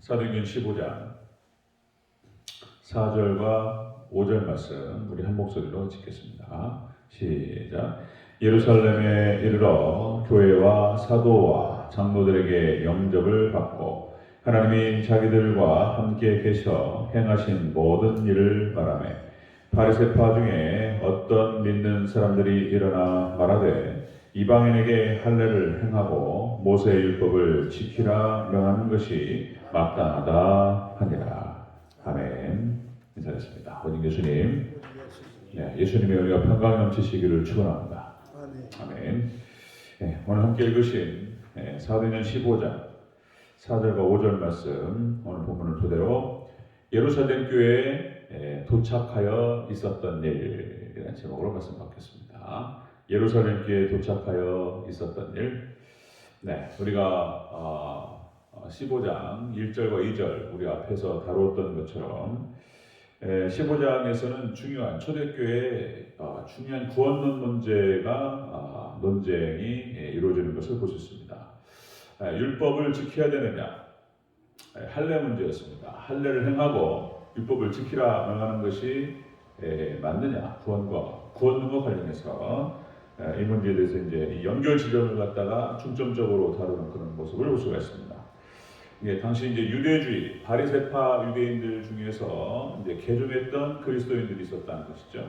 사도행전 15장 4절과 5절 말씀 우리 한 목소리로 읽겠습니다. 시작. 예루살렘에 이르러 교회와 사도와 장로들에게 영접을 받고 하나님이 자기들과 함께 계셔 행하신 모든 일을 말하매 바리새파 중에 어떤 믿는 사람들이 일어나 말하되 이방인에게 할례를 행하고 모세의 율법을 지키라 명하는 것이 마땅하다 하니라. 아멘. 인사드렸습니다. 오직 예수님, 예수님의 은혜가 평강 넘치시기를 축원합니다. 아멘. 오늘 함께 읽으신 사도행전 15장 4절과 5절 말씀, 오늘 본문을 토대로 예루살렘 교회에 도착하여 있었던 일이라는 제목으로 말씀 받겠습니다. 예루살렘 교회에 도착하여 있었던 일. 우리가 15장 1절과 2절 우리 앞에서 다루었던 것처럼 15장에서는 중요한 초대교회의 중요한 구원론 문제가 논쟁이 이루어지는 것을 볼 수 있습니다. 율법을 지켜야 되느냐, 할례 문제였습니다. 할례를 행하고 율법을 지키라 명하는 것이 맞느냐, 구원론과 관련해서 이 문제에 대해서 이제 연결 지점을 갖다가 중점적으로 다루는 그런 모습을 볼 수가 있습니다. 당시 이제 유대주의, 바리새파 유대인들 중에서 이제 개종했던 그리스도인들이 있었다는 것이죠.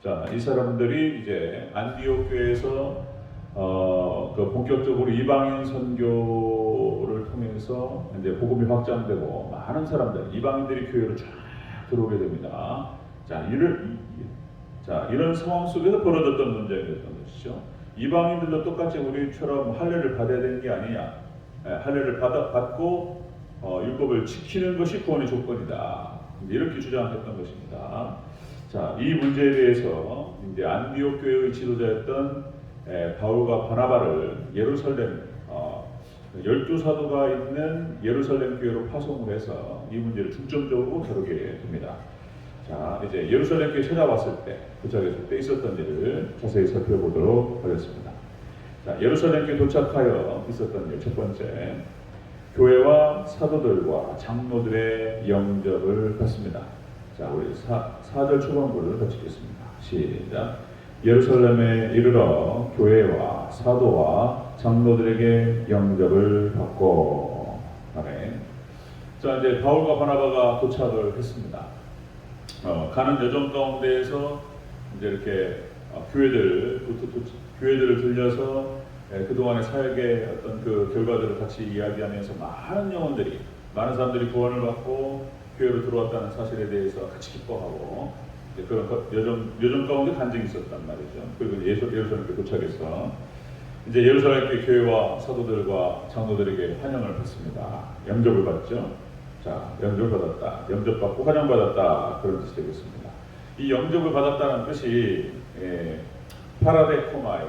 자, 이 사람들이 이제 안디옥 교회에서 본격적으로 이방인 선교를 통해서 이제 복음이 확장되고 많은 사람들, 이방인들이 교회로 쫙 들어오게 됩니다. 이런 상황 속에서 벌어졌던 논쟁이었던 것이죠. 이방인들도 똑같이 우리처럼 할례를 받아야 되는 게 아니냐. 할례를 받고 율법을 지키는 것이 구원의 조건이다. 이렇게 주장했던 것입니다. 자, 이 문제에 대해서 이제 안디옥 교회의 지도자였던 바울과 바나바를 예루살렘 12사도가 있는 예루살렘 교회로 파송을 해서 이 문제를 중점적으로 다루게 됩니다. 자, 이제 예루살렘 교회 찾아왔을 때, 도착했을 때 있었던 일을 자세히 살펴보도록 하겠습니다. 자, 예루살렘 교회 도착하여 있었던 일 첫 번째, 교회와 사도들과 장로들의 영접을 받습니다. 자, 우리 4절 초반부를 같이 읽겠습니다. 시작. 예루살렘에 이르러 교회와 사도와 장로들에게 영접을 받고. 아멘. 자, 이제 바울과 바나바가 도착을 했습니다. 가는 여정 가운데에서 이제 이렇게 교회들을 들려서 그동안의 사역의 어떤 그 결과들을 같이 이야기하면서 많은 사람들이 구원을 받고 교회로 들어왔다는 사실에 대해서 같이 기뻐하고 그런 여정 가운데 간증이 있었단 말이죠. 그리고 예루살렘에 도착해서 이제 예루살렘 교회와 사도들과 장로들에게 환영을 받습니다. 영접을 받죠. 자, 영접을 받았다. 영접받고 환영받았다. 그런 뜻이 되겠습니다. 이 영접을 받았다는 뜻이 파라데코마이,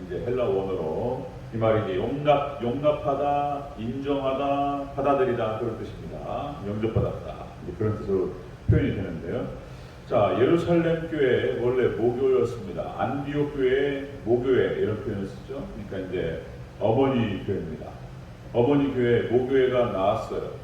이제 헬라 원어로 이 말이 용납하다, 인정하다, 받아들이다 그런 뜻입니다. 영접받았다. 그런 뜻으로 표현이 되는데요. 자, 예루살렘 교회 원래 모교였습니다. 안디옥 교회 모교회 이런 표현을 쓰죠. 그러니까 이제 어머니 교회입니다. 어머니 교회 모교회가 나왔어요.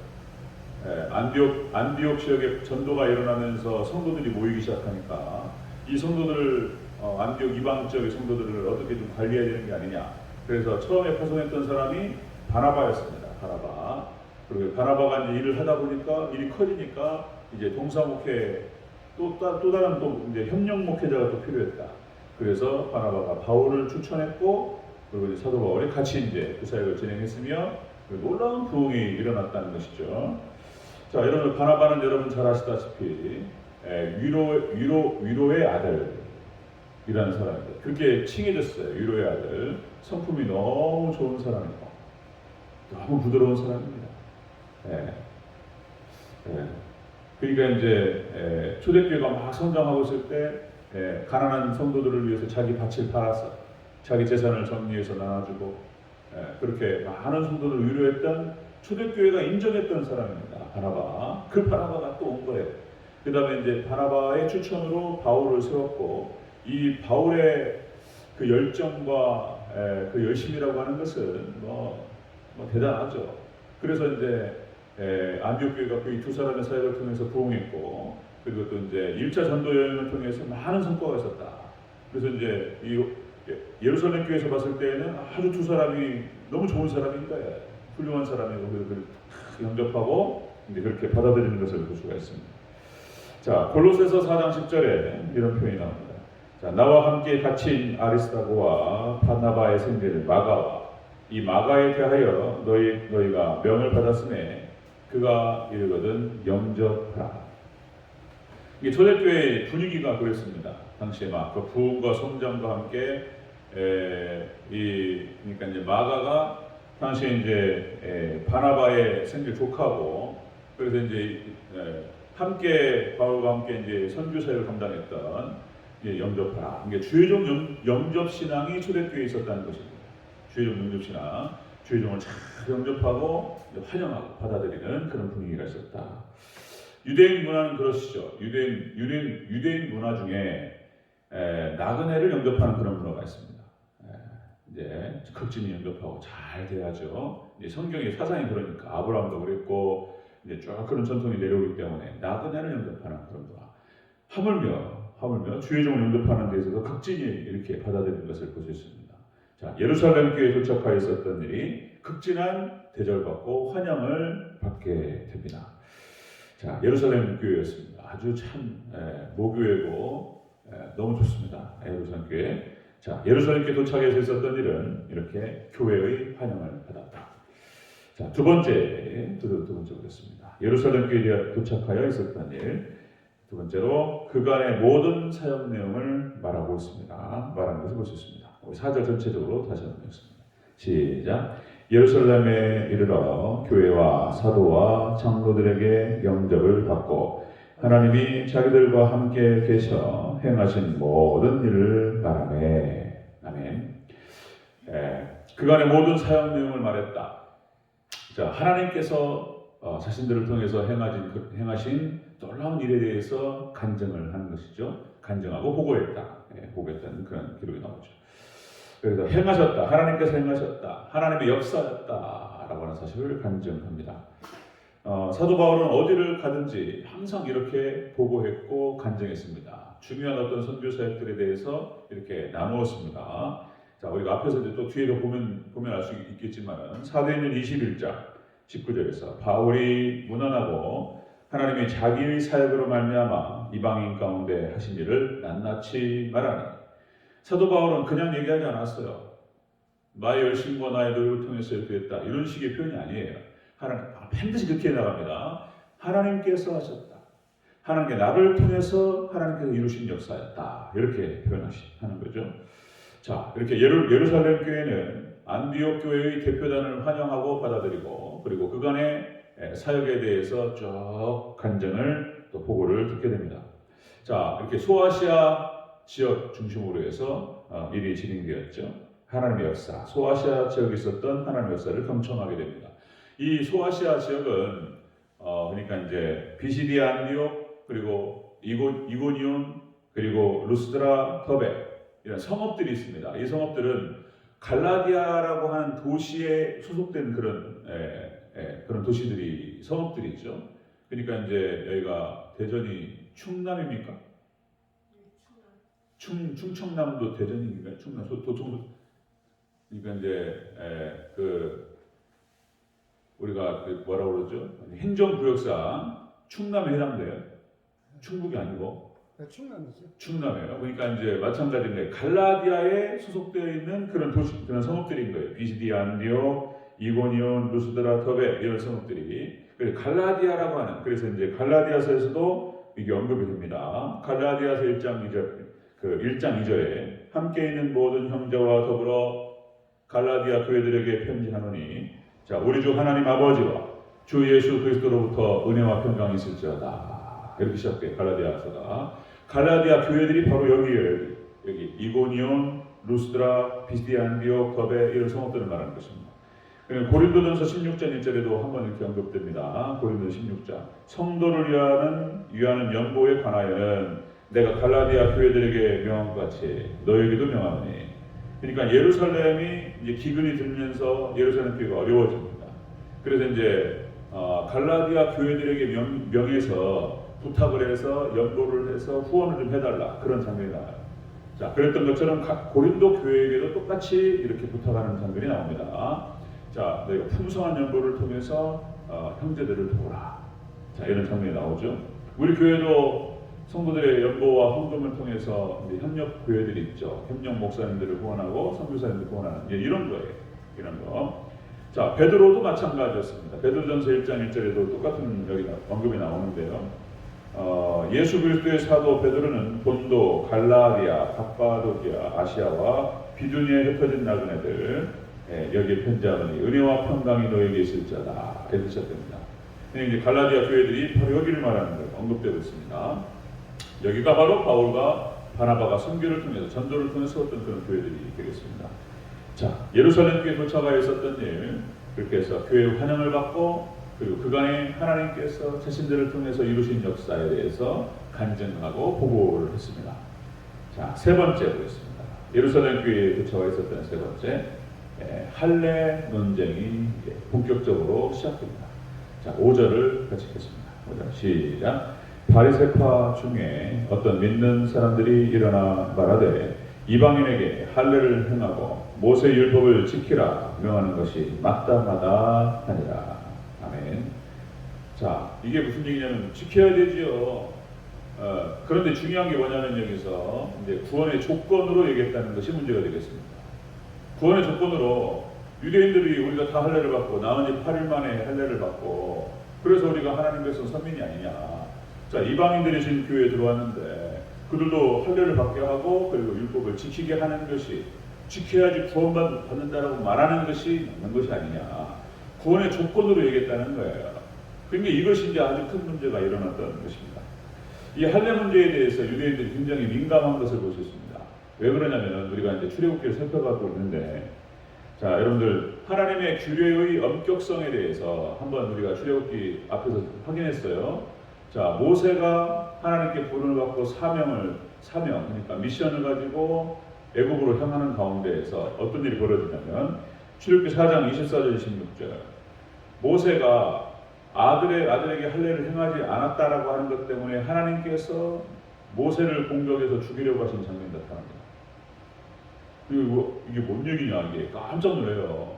안디옥 지역에 전도가 일어나면서 성도들이 모이기 시작하니까 이 성도들을 안디옥 이방 지역의 성도들을 어떻게 좀 관리해야 되는 게 아니냐. 그래서 처음에 파송했던 사람이 바나바였습니다. 바나바. 그리고 바나바가 이제 일을 하다 보니까 일이 커지니까 이제 동사목회 또 다른 이제 협력 목회자가 또 필요했다. 그래서 바나바가 바울을 추천했고 그리고 이제 사도 바울이 같이 이제 그 사역을 진행했으며 놀라운 부흥이 일어났다는 것이죠. 자, 여러분 바나바는 여러분 잘 아시다시피 위로의 아들이라는 사람입니다. 그렇게 칭해졌어요. 위로의 아들. 성품이 너무 좋은 사람이고 너무 부드러운 사람입니다. 그러니까 이제 초대교회가 막 성장하고 있을 때 가난한 성도들을 위해서 자기 밭을 팔아서 자기 재산을 정리해서 나눠주고 그렇게 많은 성도들을 위로했던 초대교회가 인정했던 사람입니다. 바나바. 그 바나바가 또 온 거예요. 그 다음에 이제 바나바의 추천으로 바울을 세웠고 이 바울의 그 열정과 그 열심이라고 하는 것은 뭐 대단하죠. 그래서 이제 안디옥 교회가 그 두 사람의 사역을 통해서 부흥했고, 그리고 또 이제 1차 전도 여행을 통해서 많은 성과가 있었다. 그래서 이제 이 예루살렘 교회에서 봤을 때는 아주 두 사람이 너무 좋은 사람이니까 훌륭한 사람이고, 그래서 영접하고 이제 그렇게 받아들이는 것을 볼 수가 있습니다. 자, 골로새서 4장 10절에 이런 표현이 나옵니다. 자, 나와 함께 갇힌 아리스다고와 바나바의 생제를 마가와 이 마가에 대하여 너희가 명을 받았음에 그가 이르거든 영접하라. 이게 초대교회의 분위기가 그랬습니다. 당시에 막 그 부흥과 성장과 함께 그러니까 이제 마가가 당시에 이제 바나바의 생제 조카고, 그래서 이제 함께 바울과 함께 이제 선교 사역을 감당했던 영접하라. 이게 주의종 영접 신앙이 초대교회에 있었다는 것입니다. 주의종 영접 신앙, 주의종을 잘 영접하고 환영하고 받아들이는 그런 분위기가 있었다. 유대인 문화는 그러시죠. 유대인 문화 중에 나그네를 영접하는 그런 문화가 있습니다. 이제 극진히 영접하고 잘 돼야죠. 이제 성경의 사상이 그러니까 아브라함도 그랬고 이제 쭉 그런 전통이 내려오기 때문에 나그네를 영접하는 그런 문화. 하물며 주의종을 영접하는 데 있어서 극진히 이렇게 받아들이는 것을 볼 수 있습니다. 자, 예루살렘 교회에 도착하여 있었던 일이 극진한 대접받고 환영을 받게 됩니다. 자, 예루살렘 교회였습니다. 아주 참 모교회고 너무 좋습니다. 예루살렘 교회. 자, 예루살렘 교회 도착해서 있었던 일은 이렇게 교회의 환영을 받았다. 자, 두 번째 그렇습니다. 예루살렘 교회에 도착하여 있었던 일. 두 번째로 그간의 모든 사역 내용을 말하고 있습니다. 말하는 것을 볼 수 있습니다. 우리 4절 전체적으로 다시 한번 읽습니다. 시작. 예루살렘에 이르러 교회와 사도와 장로들에게 영접을 받고 하나님이 자기들과 함께 계셔 행하신 모든 일을 말하네. 아멘. 그간의 모든 사역 내용을 말했다. 자, 하나님께서 자신들을 통해서 행하신 놀라운 일에 대해서 간증을 하는 것이죠. 간증하고 보고했다는 그런 기록이 나오죠. 그래서 행하셨다, 하나님께서 행하셨다, 하나님의 역사였다라고 하는 사실을 간증합니다. 사도 바울은 어디를 가든지 항상 이렇게 보고했고 간증했습니다. 중요한 어떤 선교 사역들에 대해서 이렇게 나누었습니다. 자, 우리가 앞에서 이제 또 뒤에도 보면 알 수 있겠지만 사도행전 21장 19절에서 바울이 문안하고 하나님이 자기의 사역으로 말미암아 이방인 가운데 하신 일을 낱낱이 말하니, 사도 바울은 그냥 얘기하지 않았어요. 나의 열심과 나의 노력을 통해서 이렇게 됐다, 이런 식의 표현이 아니에요. 반드시 그렇게 나갑니다. 하나님께서 하셨다, 하나님께 나를 통해서 하나님께서 이루신 역사였다, 이렇게 표현하는 거죠. 자, 이렇게 예루살렘 교회는 안디옥 교회의 대표단을 환영하고 받아들이고, 그리고 그간의 사역에 대해서 쭉 간증을 또 보고를 듣게 됩니다. 자, 이렇게 소아시아 지역 중심으로 해서 일이 진행되었죠. 하나님의 역사, 소아시아 지역에 있었던 하나님의 역사를 경청하게 됩니다. 이 소아시아 지역은 그러니까 이제 비시디 안디옥, 그리고 이고니온, 그리고 루스드라, 더베, 이런 성읍들이 있습니다. 이 성읍들은 갈라디아라고 하는 도시에 소속된 그런 도시들이, 성읍들이 있죠. 그러니까 이제 여기가 대전이 충남입니까? 충청남도 대전입니까? 충남 도청. 그러니까 이제 우리가 뭐라고 그러죠? 행정구역상 충남에 해당돼요. 충북이 아니고. 충남이에요. 그러니까 이제 마찬가지인데 갈라디아에 소속되어 있는 그런 도시, 그런 성읍들인 거예요. 비시디 안디옥, 이고니온, 루스드라, 더베, 이런 성읍들이. 갈라디아라고 하는, 그래서 이제 갈라디아서에서도 이게 언급이 됩니다. 갈라디아서 1장 2절에 함께 있는 모든 형제와 더불어 갈라디아 교회들에게 편지하노니, 자, 우리 주 하나님 아버지와 주 예수 그리스도로부터 은혜와 평강이 있을지어다. 이렇게 시작돼요. 갈라디아 교회들이 바로 여기 이고니온, 루스드라, 비시디 안디옥, 더베, 이런 성읍들을 말하는 것입니다. 고린도전서 16장 1절에도 한번 이렇게 언급됩니다. 고린도전서 16장. 성도를 위하는 연보에 관하여는 내가 갈라디아 교회들에게 명한 것 같이 너에게도 명하노니. 그러니까 예루살렘이 이제 기근이 들면서 예루살렘 교회가 어려워집니다. 그래서 이제 갈라디아 교회들에게 명해서 부탁을 해서 연보를 해서 후원을 좀 해달라, 그런 장면이 나와요. 자, 그랬던 것처럼 각 고린도 교회에게도 똑같이 이렇게 부탁하는 장면이 나옵니다. 자, 너희가 풍성한 연보를 통해서 형제들을 도우라. 자, 이런 장면이 나오죠. 우리 교회도 성도들의 연보와 헌금을 통해서 이제 협력 교회들이 있죠. 협력 목사님들을 후원하고 선교사님들을 후원하는 이런 거예요. 이런 거. 자, 베드로도 마찬가지였습니다. 베드로전서 1장 1절에도 똑같은 여기 언급이 나오는데요. 예수 그리스도의 사도 베드로는 본도, 갈라디아, 갑바도기아, 아시아와 비두니아에 흩어진 나그네들 여기에 편지하노니 은혜와 평강이 너에게 있을자다, 이렇게 시작됩니다. 이제 갈라디아 교회들이 바로 여기를 말하는 거예요. 언급되고 있습니다. 여기가 바로 바울과 바나바가 선교를 통해서, 전도를 통해서 어떤 그런 교회들이 되겠습니다. 자, 예루살렘 교회에 도착하여 있었던 일, 그렇게 해서 교회 환영을 받고, 그리고 그간에 하나님께서 자신들을 통해서 이루신 역사에 대해서 간증하고 보고를 했습니다. 자, 세 번째 보겠습니다. 예루살렘 교회에 도착하여 있었던 세 번째, 할례 논쟁이 본격적으로 시작됩니다. 자, 5절을 같이 읽겠습니다. 5절 시작. 바리새파 중에 어떤 믿는 사람들이 일어나 말하되 이방인에게 할례를 행하고 모세 율법을 지키라 명하는 것이 마땅하다 하니라. 아멘. 자, 이게 무슨 얘기냐면 지켜야 되지요. 그런데 중요한 게 뭐냐면 여기서 이제 구원의 조건으로 얘기했다는 것이 문제가 되겠습니다. 구원의 조건으로 유대인들이 우리가 다 할례를 받고 나은 지 8일 만에 할례를 받고 그래서 우리가 하나님께서 선민이 아니냐. 자, 이방인들이 지금 교회에 들어왔는데 그들도 할례를 받게 하고 그리고 율법을 지키게 하는 것이, 지켜야지 구원받는다라고 말하는 것이 맞는 것이 아니냐. 구원의 조건으로 얘기했다는 거예요. 그러니까 이것이 이제 아주 큰 문제가 일어났던 것입니다. 이 할례 문제에 대해서 유대인들이 굉장히 민감한 것을 볼 수 있습니다. 왜 그러냐면 우리가 이제 출애굽기를 살펴가고 있는데, 자, 여러분들 하나님의 규례의 엄격성에 대해서 한번 우리가 출애굽기 앞에서 확인했어요. 자, 모세가 하나님께 부름을 받고 사명, 그러니까 미션을 가지고 애국으로 향하는 가운데에서 어떤 일이 벌어지냐면 출애굽기 4장 24절 26절, 모세가 아들에게 할례를 행하지 않았다라고 하는 것 때문에 하나님께서 모세를 공격해서 죽이려고 하신 장면이 나타납니다. 그리고 이게 뭔 얘기냐, 이게 깜짝 놀래요.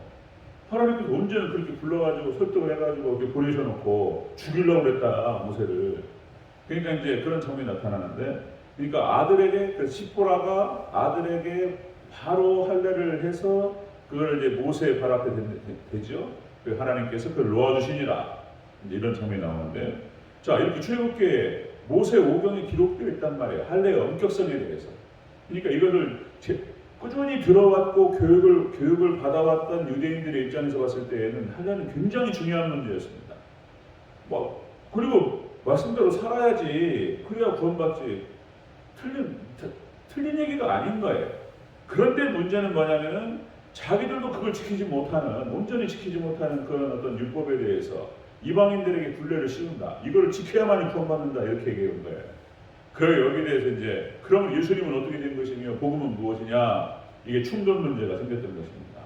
하나님께서 언제는 그렇게 불러가지고 설득을 해가지고 이렇게 보내셔놓고 죽이려고 그랬다, 모세를. 그러니까 이제 그런 장면이 나타나는데, 그러니까 아들에게, 그 시포라가 아들에게 바로 할례를 해서 그걸 이제 모세의 발 앞에 되죠. 그 하나님께서 그걸 놓아주시니라. 이제 이런 장면이 나오는데, 자, 이렇게 출애굽기에 모세 오경이 기록되어 있단 말이에요. 할례의 엄격성에 대해서. 그러니까 이거를 꾸준히 들어왔고 교육을 받아왔던 유대인들의 입장에서 봤을 때에는 할례는 굉장히 중요한 문제였습니다. 그리고 말씀대로 살아야지, 그래야 구원받지. 틀린 얘기가 아닌 거예요. 그런데 문제는 뭐냐면은 자기들도 그걸 온전히 지키지 못하는 그런 어떤 율법에 대해서 이방인들에게 굴레를 씌운다. 이걸 지켜야만이 구원받는다, 이렇게 얘기한 거예요. 그래서 여기에 대해서 이제 그러면 예수님은 어떻게 된 것이며 복음은 무엇이냐, 이게 충돌 문제가 생겼던 것입니다.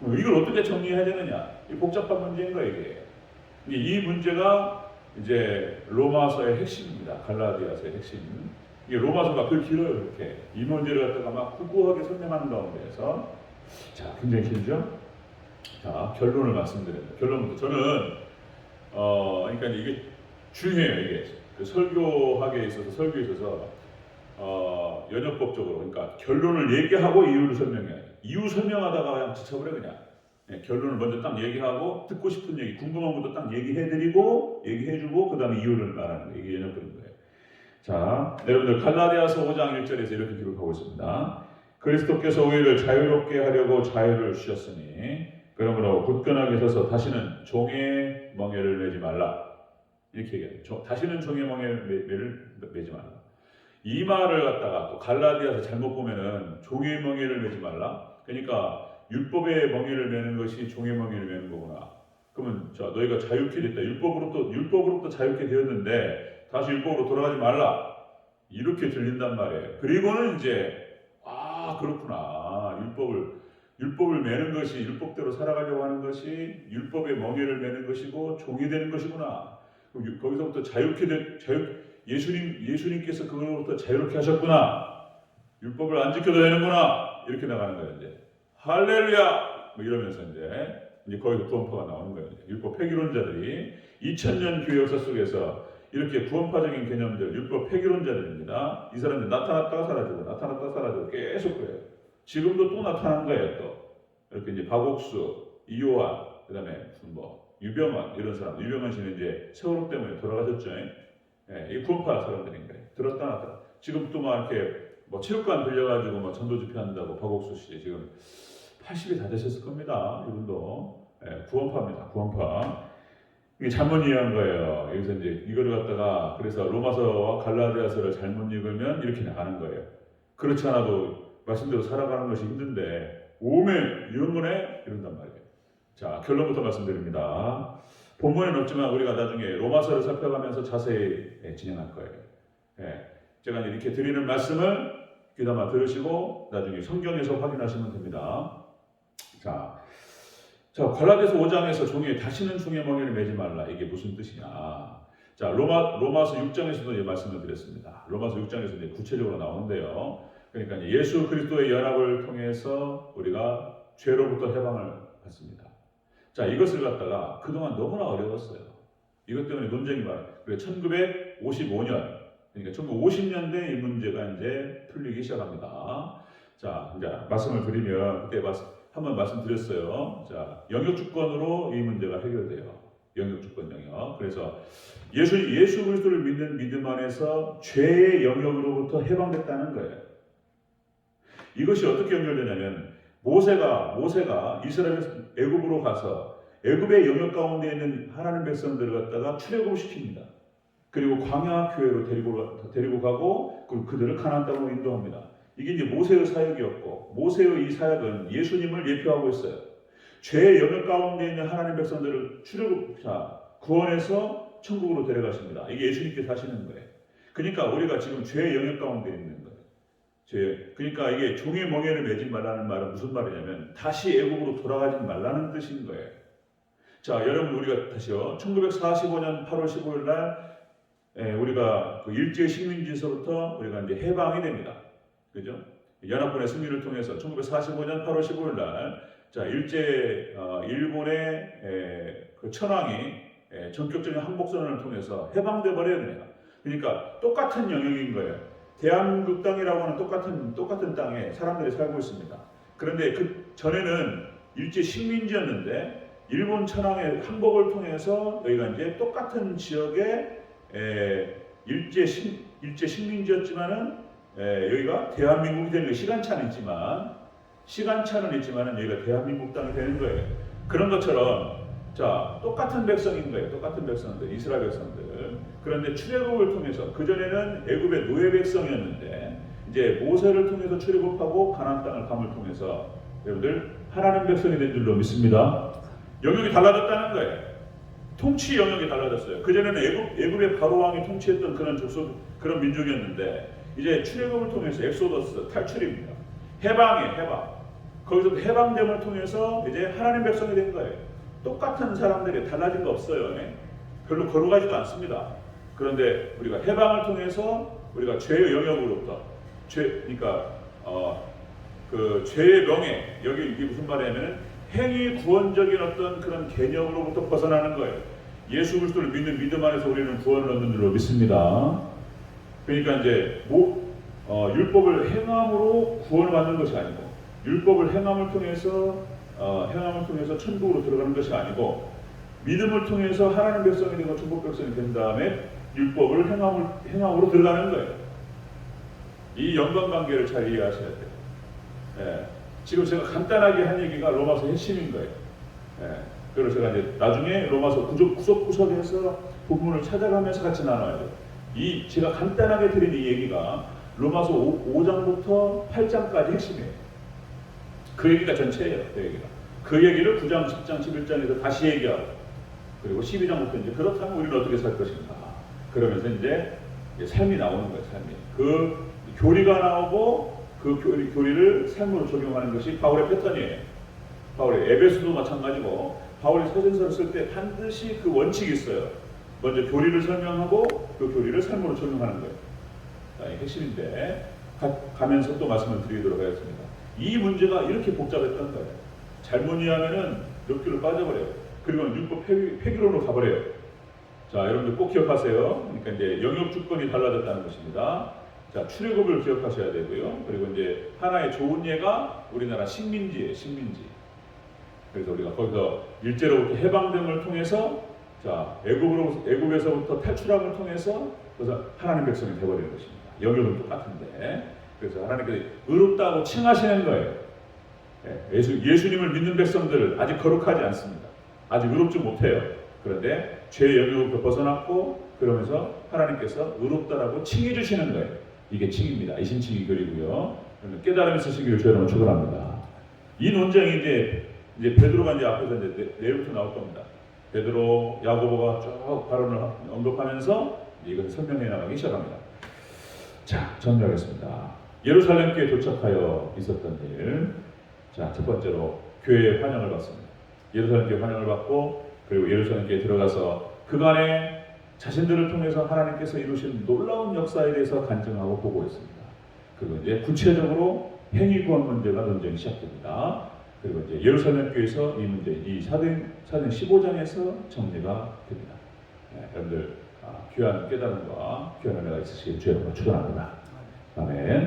이걸 어떻게 정리해야 되느냐, 이 복잡한 문제인 거예요. 이게 이 문제가 이제 로마서의 핵심입니다. 갈라디아서의 핵심. 이게 로마서가 그 길어요. 이렇게 이 문제를 갖다가 막 구구하게 설명하는 가운데에서, 자, 굉장히 길죠. 자, 결론을 말씀드립니다. 결론부터 저는 그러니까 이게 중요해요. 이게 그 설교에 있어서 연역법적으로, 그러니까 결론을 얘기하고 이유를 설명해요. 이유 설명하다가 그냥 지쳐버려 그냥. 결론을 먼저 딱 얘기하고 듣고 싶은 얘기, 궁금한 것도 딱 얘기해드리고 얘기해주고 그 다음에 이유를 말하는 거예요. 이게 연역법인 거예요. 자, 여러분들 갈라디아서 5장 1절에서 이렇게 기록하고 있습니다. 그리스도께서 우리를 자유롭게 하려고 자유를 주셨으니 그러므로 굳건하게 서서 다시는 종의 멍에를 매지 말라. 이렇게 얘기해요. 다시는 종의 멍에를 매지 말라. 이 말을 갖다가 또 갈라디아서 잘못 보면은 종의 멍에를 매지 말라. 그러니까 율법의 멍에를 매는 것이 종의 멍에를 매는 거구나. 그러면 자, 너희가 자유케 됐다. 율법으로부터 자유케 되었는데 다시 율법으로 돌아가지 말라. 이렇게 들린단 말이에요. 그리고는 이제 그렇구나. 율법을 율법을 매는 것이, 율법대로 살아가려고 하는 것이 율법의 멍에를 매는 것이고 종이 되는 것이구나. 거기서부터 예수님께서 그걸로부터 자유롭게 하셨구나. 율법을 안 지켜도 되는구나. 이렇게 나가는 거예요. 이제 할렐루야 뭐 이러면서 이제 거기서 구원파가 나오는 거예요. 율법 폐기론자들이 2000년 교회 역사 속에서 이렇게 구원파적인 개념들, 율법 폐기론자들입니다. 이 사람들 나타났다가 사라지고 계속 그래요. 지금도 또 나타난 거예요. 또 이렇게 이제 박옥수, 이요한, 그다음에 뭐 유병환 이런 사람, 유병환 씨는 이제 세월호 때문에 돌아가셨죠. 예, 이 구원파 사람들인 거예요. 들었다 놨다. 지금 또 막 이렇게 뭐 체육관 빌려가지고 뭐 전도 집회한다고 박옥수 씨 지금 80이 다 되셨을 겁니다. 이분도 구원파입니다. 구원파. 이게 잘못 이해한 거예요. 여기서 이제 이거를 갖다가 그래서 로마서와 갈라디아서를 잘못 읽으면 이렇게 나가는 거예요. 그렇지 않아도 말씀대로 살아가는 것이 힘든데 오멘 이런 거네 이런단 말이에요. 자, 결론부터 말씀드립니다. 본문에는 없지만 우리가 나중에 로마서를 살펴가면서 자세히 진행할 거예요. 제가 이렇게 드리는 말씀을 귀담아 들으시고 나중에 성경에서 확인하시면 됩니다. 자, 갈라디아서 5장에서 종이 다시는 종의 멍에를 매지 말라. 이게 무슨 뜻이냐? 자, 로마서 6장에서도 이 말씀을 드렸습니다. 로마서 6장에서 이제 구체적으로 나오는데요. 그러니까 예수 그리스도의 연합을 통해서 우리가 죄로부터 해방을 받습니다. 자, 이것을 갖다가 그동안 너무나 어려웠어요. 이것 때문에 논쟁이 많아요. 그래서 1955년, 그러니까 1950년대 이 문제가 이제 풀리기 시작합니다. 자, 이제 말씀을 드리면 그때 한번 말씀드렸어요. 자, 영역주권으로 이 문제가 해결돼요. 영역주권 영역. 그래서 예수 그리스도를 믿는 믿음 안에서 죄의 영역으로부터 해방됐다는 거예요. 이것이 어떻게 연결되냐면 모세가 이스라엘 애굽으로 가서 애굽의 영역 가운데 있는 하나님 백성들을 갖다가 출애굽을 시킵니다. 그리고 광야 교회로 데리고 가고 그리고 그들을 가나안 땅으로 인도합니다. 이게 이제 모세의 사역이었고 모세의 이 사역은 예수님을 예표하고 있어요. 죄의 영역 가운데 있는 하나님 백성들을 구원해서 천국으로 데려가십니다. 이게 예수님께서 하시는 거예요. 그러니까 우리가 지금 죄의 영역 가운데 있는 거예요. 그러니까 이게 종의 멍에를 매지 말라는 말은 무슨 말이냐면 다시 애국으로 돌아가지 말라는 뜻인 거예요. 자, 여러분 우리가 다시요. 1945년 8월 15일 날 우리가 그 일제 식민지에서부터 우리가 이제 해방이 됩니다. 그죠? 연합군의 승리를 통해서 1945년 8월 15일 날 자, 일본의 그 천황이 전격적인 항복선언을 통해서 해방돼 버려요, 그냥. 그러니까 똑같은 영역인 거예요. 대한민국 땅이라고 하는 똑같은 땅에 사람들이 살고 있습니다. 그런데 그 전에는 일제 식민지였는데 일본 천황의 항복을 통해서 여기가 이제 똑같은 지역에 일제 식민지였지만은 여기가 대한민국이 되는 게 시간차는 있지만 여기가 대한민국 땅이 되는 거예요. 그런 것처럼 자, 똑같은 백성인 거예요. 똑같은 백성들, 이스라엘 백성들. 그런데 출애굽을 통해서 그전에는 애굽의 노예 백성이었는데 이제 모세를 통해서 출애굽하고 가나안 땅을 감을 통해서 여러분들 하나님 백성이 된 줄로 믿습니다. 영역이 달라졌다는 거예요. 통치 영역이 달라졌어요. 그전에는 애굽의 바로 왕이 통치했던 그런 민족이었는데 이제 출애굽을 통해서 엑소더스 탈출입니다. 해방. 거기서 해방됨을 통해서 이제 하나님 백성이 된 거예요. 똑같은 사람들이 달라진 거 없어요. 별로 거룩하지도 않습니다. 그런데 우리가 해방을 통해서 우리가 죄의 영역으로부터 그러니까 그 죄의 명예 여기 이게 무슨 말이냐면 행위 구원적인 어떤 그런 개념으로부터 벗어나는 거예요. 예수 그리스도를 믿는 믿음 안에서 우리는 구원을 얻는 줄로 믿습니다. 그러니까 이제 율법을 행함으로 구원을 받는 것이 아니고 율법을 행함을 통해서 천국으로 들어가는 것이 아니고 믿음을 통해서 하나님 백성이 되고 천국 백성이 된 다음에 율법을 행함으로 들어가는 거예요. 이 연관관계를 잘 이해하셔야 돼요. 지금 제가 간단하게 한 얘기가 로마서 핵심인 거예요. 그래서 제가 이제 나중에 로마서 구석구석에서 부분을 찾아가면서 같이 나눠야 돼요. 제가 간단하게 드린 이 얘기가 로마서 5장부터 8장까지 핵심이에요. 그 얘기가 전체예요. 그 얘기를 9장, 10장, 11장에서 다시 얘기하고 그리고 12장부터 이제 그렇다면 우리는 어떻게 살 것인가 그러면서 이제 삶이 나오는 거예요. 삶이. 그 교리가 나오고 그 교리를 삶으로 적용하는 것이 바울의 패턴이에요. 바울의 에베소도 마찬가지고 바울이 사전서를 쓸 때 반드시 그 원칙이 있어요. 먼저 교리를 설명하고 그 교리를 삶으로 적용하는 거예요. 자, 이게 핵심인데 가면서 또 말씀을 드리도록 하겠습니다. 이 문제가 이렇게 복잡했던 거예요. 잘못 이해하면은 몇 길로 빠져버려요. 그리고 율법 폐기론으로 가버려요. 자, 여러분들 꼭 기억하세요. 그러니까 이제 영역 주권이 달라졌다는 것입니다. 자, 출애굽을 기억하셔야 되고요. 그리고 이제 하나의 좋은 예가 우리나라 식민지예요. 식민지. 그래서 우리가 거기서 일제로부터 해방됨을 통해서 자, 애굽에서부터 탈출함을 통해서 그래서 하나님 백성이 되어버리는 것입니다. 영역은 똑같은데 그래서 하나님께서 의롭다고 칭하시는 거예요. 예수님을 믿는 백성들 아직 거룩하지 않습니다. 아직 의롭지 못해요. 그런데 죄의 영역을 벗어났고 그러면서 하나님께서 의롭다라고 칭해 주시는 거예요. 이게 칭입니다. 이신칭이 글이고요. 깨달음이 있으시기를 주여 여러분 축원합니다. 이 논쟁이 이제 베드로가 이제 앞에서 이제 내일부터 나올 겁니다. 베드로, 야고보가 쭉 발언을 언급하면서 이것을 설명해 나가기 시작합니다. 자, 정리하겠습니다. 예루살렘 교회에 도착하여 있었던 일. 자, 첫 번째로 교회에 환영을 받습니다. 예루살렘 교회 환영을 받고 그리고 예루살렘 교회에 들어가서 그간에 자신들을 통해서 하나님께서 이루신 놀라운 역사에 대해서 간증하고 보고했습니다. 그리고 이제 구체적으로 행위 구원 문제가 논쟁이 시작됩니다. 그리고 이제 예루살렘 교회에서 이 문제, 이 사도행 15장에서 정리가 됩니다. 네, 여러분들 귀한 깨달음과 귀한 은혜가 있으시길 주여 축원합니다. 아멘.